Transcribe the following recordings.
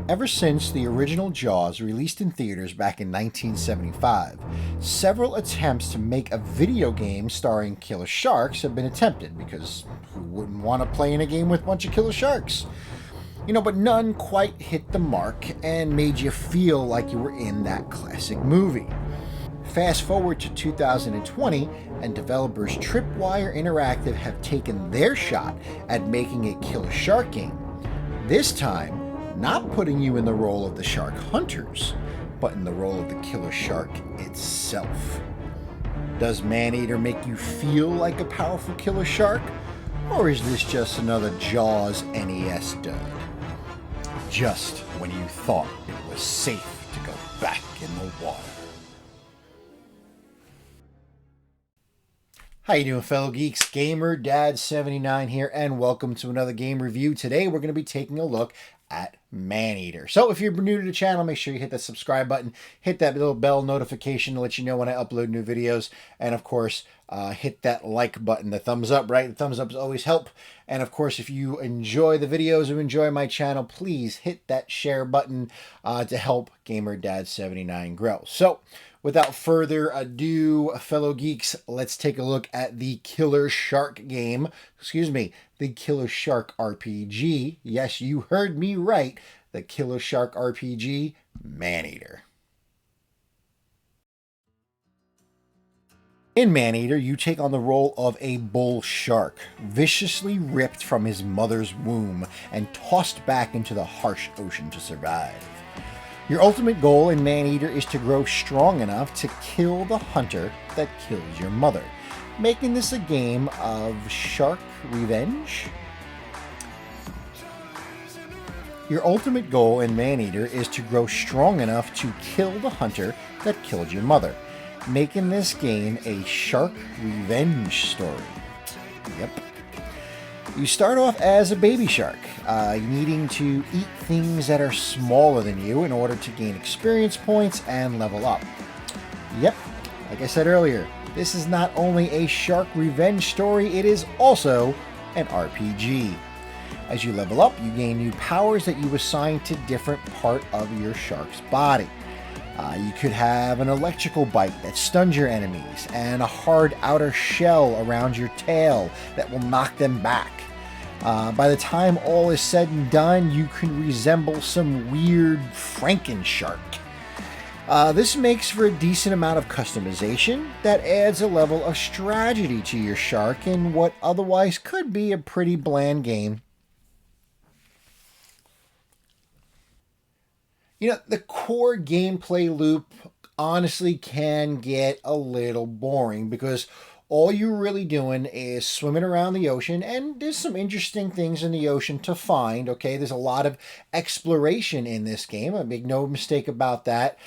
Ever since the original Jaws released in theaters back in 1975, several attempts to make a video game starring killer sharks have been attempted, because who wouldn't want to play in a game with a bunch of killer sharks? But none quite hit the mark and made you feel like you were in that classic movie. Fast forward to 2020, and developers Tripwire Interactive have taken their shot at making a killer shark game. This time, not putting you in the role of the shark hunters, but in the role of the killer shark itself. Does Maneater make you feel like a powerful killer shark? Or is this just another Jaws NES dud? Just when you thought it was safe to go back in the water. How you doing, fellow geeks? Gamer Dad 79 here, and welcome to another game review. Today we're going to be taking a look at Maneater. So if you're new to the channel, make sure you hit that subscribe button, hit that little bell notification to let you know when I upload new videos, and of course hit that like button, the thumbs up, right? The thumbs ups always help. And of course, if you enjoy the videos or enjoy my channel, please hit that share button to help Gamer Dad 79 grow. So without further ado, fellow geeks, let's take a look at the Killer Shark game. The Killer Shark RPG. Yes, you heard me right. The Killer Shark RPG, Maneater. In Maneater, you take on the role of a bull shark, viciously ripped from his mother's womb and tossed back into the harsh ocean to survive. Your ultimate goal in Maneater is to grow strong enough to kill the hunter that kills your mother, making this a game of shark revenge. Your ultimate goal in Maneater is to grow strong enough to kill the hunter that killed your mother, making this game a shark revenge story. Yep. You start off as a baby shark, needing to eat things that are smaller than you in order to gain experience points and level up. Yep, like I said earlier, this is not only a shark revenge story, it is also an RPG. As you level up, you gain new powers that you assign to different part of your shark's body. You could have an electrical bite that stuns your enemies, and a hard outer shell around your tail that will knock them back. By the time all is said and done, you can resemble some weird Frankenshark. This makes for a decent amount of customization that adds a level of strategy to your shark in what otherwise could be a pretty bland game. The core gameplay loop honestly can get a little boring because all you're really doing is swimming around the ocean, and there's some interesting things in the ocean to find, okay? There's a lot of exploration in this game. I make no mistake about that.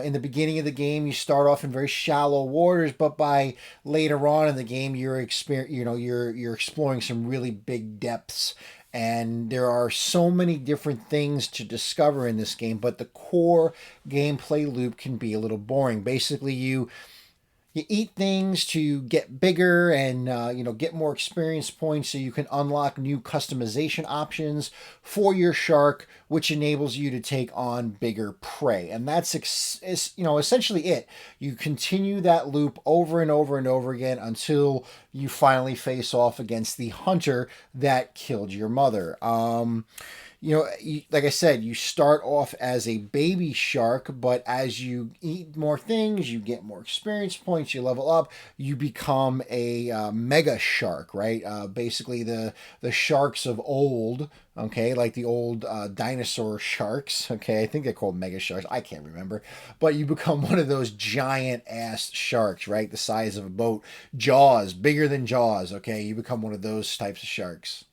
In the beginning of the game, you start off in very shallow waters, but by later on in the game, you're exploring some really big depths. And there are so many different things to discover in this game, but the core gameplay loop can be a little boring. Basically, you eat things to get bigger and get more experience points so you can unlock new customization options for your shark, which enables you to take on bigger prey. And that's essentially it. You continue that loop over and over and over again until you finally face off against the hunter that killed your mother. Like I said, you start off as a baby shark, but as you eat more things, you get more experience points, you level up, you become a mega shark, right? Basically the sharks of old, okay, like the old dinosaur sharks, okay? I think they're called mega sharks. I can't remember. But you become one of those giant ass sharks, right? The size of a boat. Jaws, bigger than Jaws, okay? You become one of those types of sharks.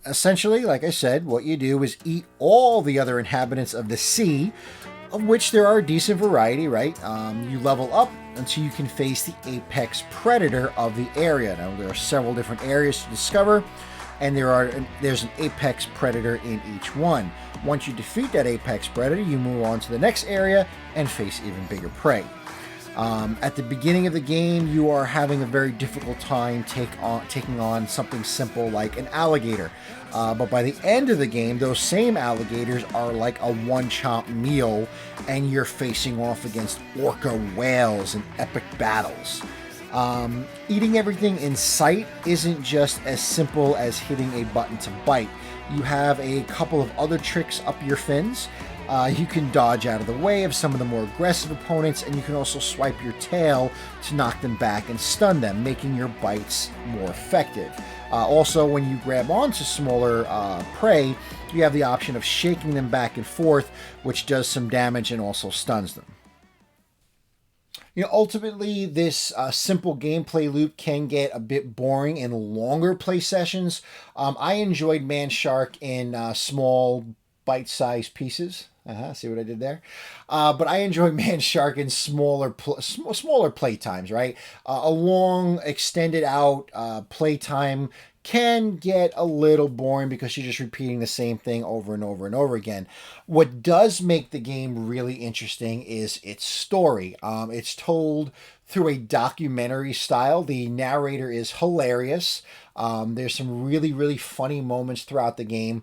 Essentially, like I said, what you do is eat all the other inhabitants of the sea, of which there are a decent variety, right? You level up until you can face the apex predator of the area. Now, there are several different areas to discover, and there's an apex predator in each one. Once you defeat that apex predator, you move on to the next area and face even bigger prey. At the beginning of the game, you are having a very difficult time taking on something simple like an alligator. But by the end of the game, those same alligators are like a one-chop meal, and you're facing off against orca whales in epic battles. Eating everything in sight isn't just as simple as hitting a button to bite. You have a couple of other tricks up your fins. You can dodge out of the way of some of the more aggressive opponents, and you can also swipe your tail to knock them back and stun them, making your bites more effective. Also, when you grab onto smaller prey, you have the option of shaking them back and forth, which does some damage and also stuns them. Ultimately, this simple gameplay loop can get a bit boring in longer play sessions. I enjoyed Man Shark in small, bite-sized pieces. See what I did there? But I enjoy Man Shark in smaller play times, right? A long, extended out play time can get a little boring because you're just repeating the same thing over and over and over again. What does make the game really interesting is its story. It's told through a documentary style. The narrator is hilarious. There's some really, really funny moments throughout the game.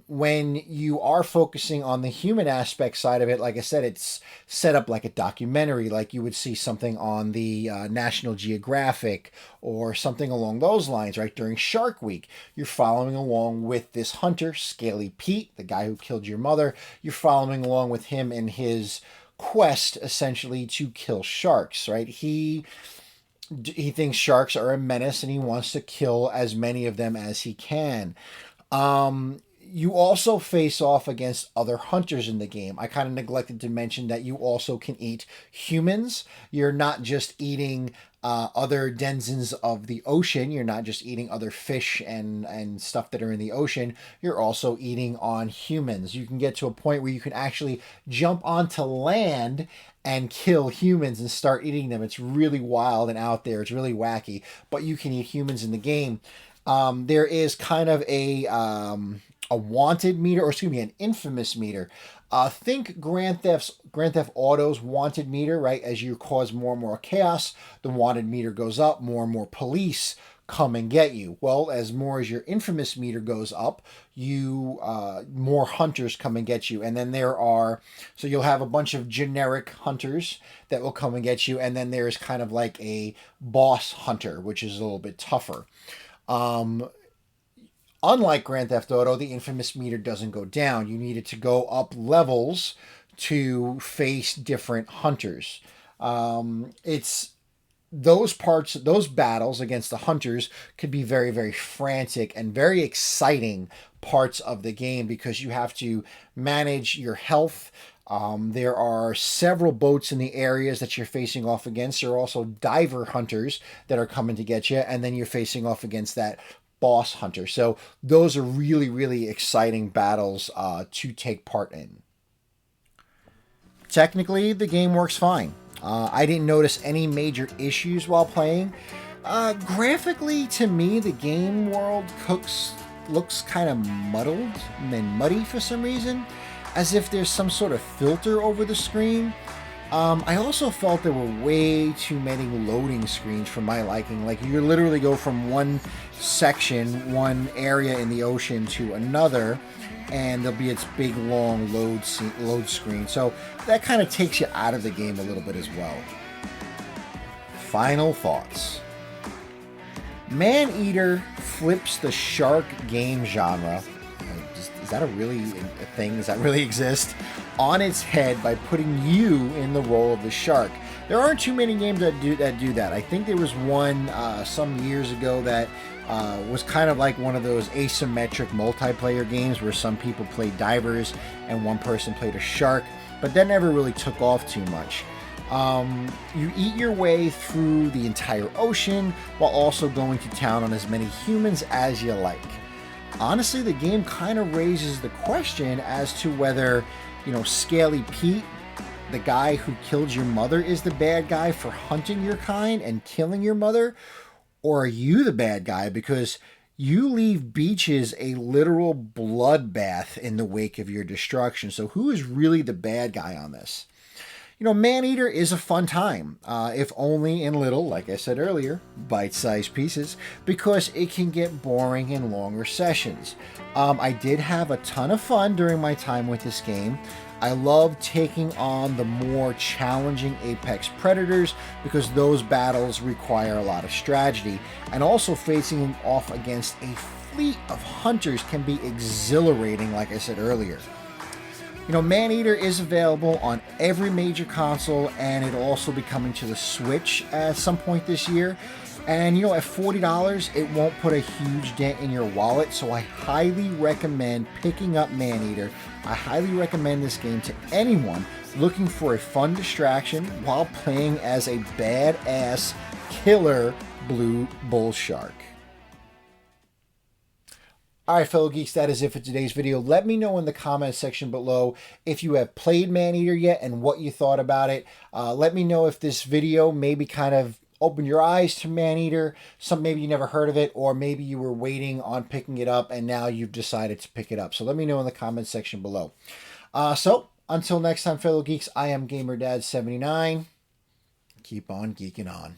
When you are focusing on the human aspect side of it, like I said, it's set up like a documentary, like you would see something on the National Geographic or something along those lines, right? During Shark Week, you're following along with this hunter, Scaly Pete, the guy who killed your mother. You're following along with him in his quest, essentially, to kill sharks, right? He thinks sharks are a menace and he wants to kill as many of them as he can. You also face off against other hunters in the game. I kind of neglected to mention that you also can eat humans. You're not just eating other denizens of the ocean. You're not just eating other fish and stuff that are in the ocean. You're also eating on humans. You can get to a point where you can actually jump onto land and kill humans and start eating them. It's really wild and out there. It's really wacky, but you can eat humans in the game. There is kind of a wanted meter, or excuse me, an infamous meter. Think Grand Theft Auto's wanted meter, right? As you cause more and more chaos, the wanted meter goes up, more and more police come and get you. Well, as your infamous meter goes up, more hunters come and get you. And then so you'll have a bunch of generic hunters that will come and get you. And then there's kind of like a boss hunter, which is a little bit tougher. Unlike Grand Theft Auto, the infamous meter doesn't go down. You needed to go up levels to face different hunters. It's those battles against the hunters could be very, very frantic and very exciting parts of the game because you have to manage your health. There are several boats in the areas that you're facing off against. There are also diver hunters that are coming to get you, and then you're facing off against that boss hunter. So those are really, really exciting battles to take part in. Technically, the game works fine. I didn't notice any major issues while playing. Graphically, to me, the game world looks kind of muddled and muddy for some reason, as if there's some sort of filter over the screen. I also felt there were way too many loading screens for my liking. Like, you literally go from one section, one area in the ocean to another, and there'll be its big, long load screen. So that kind of takes you out of the game a little bit as well. Final thoughts. Maneater flips the shark game genre. Is that really a thing? Does that really exist? On its head by putting you in the role of the shark. There aren't too many games that do that. I think there was one some years ago that was kind of like one of those asymmetric multiplayer games where some people played divers and one person played a shark, but that never really took off too much. You eat your way through the entire ocean while also going to town on as many humans as you like. Honestly, the game kind of raises the question as to whether, Scaly Pete, the guy who killed your mother, is the bad guy for hunting your kind and killing your mother, or are you the bad guy because you leave beaches a literal bloodbath in the wake of your destruction? So who is really the bad guy on this? Maneater is a fun time, if only in little, like I said earlier, bite-sized pieces, because it can get boring in longer sessions. I did have a ton of fun during my time with this game. I love taking on the more challenging apex predators because those battles require a lot of strategy, and also facing off against a fleet of hunters can be exhilarating, like I said earlier. Maneater is available on every major console, and it'll also be coming to the Switch at some point this year. And at $40, it won't put a huge dent in your wallet, so I highly recommend picking up Maneater. I highly recommend this game to anyone looking for a fun distraction while playing as a badass killer blue bull shark. Alright, fellow geeks, that is it for today's video. Let me know in the comments section below if you have played Maneater yet and what you thought about it. Let me know if this video maybe kind of opened your eyes to Maneater. Maybe you never heard of it, or maybe you were waiting on picking it up and now you've decided to pick it up. So let me know in the comments section below. So until next time, fellow geeks, I am GamerDad79. Keep on geeking on.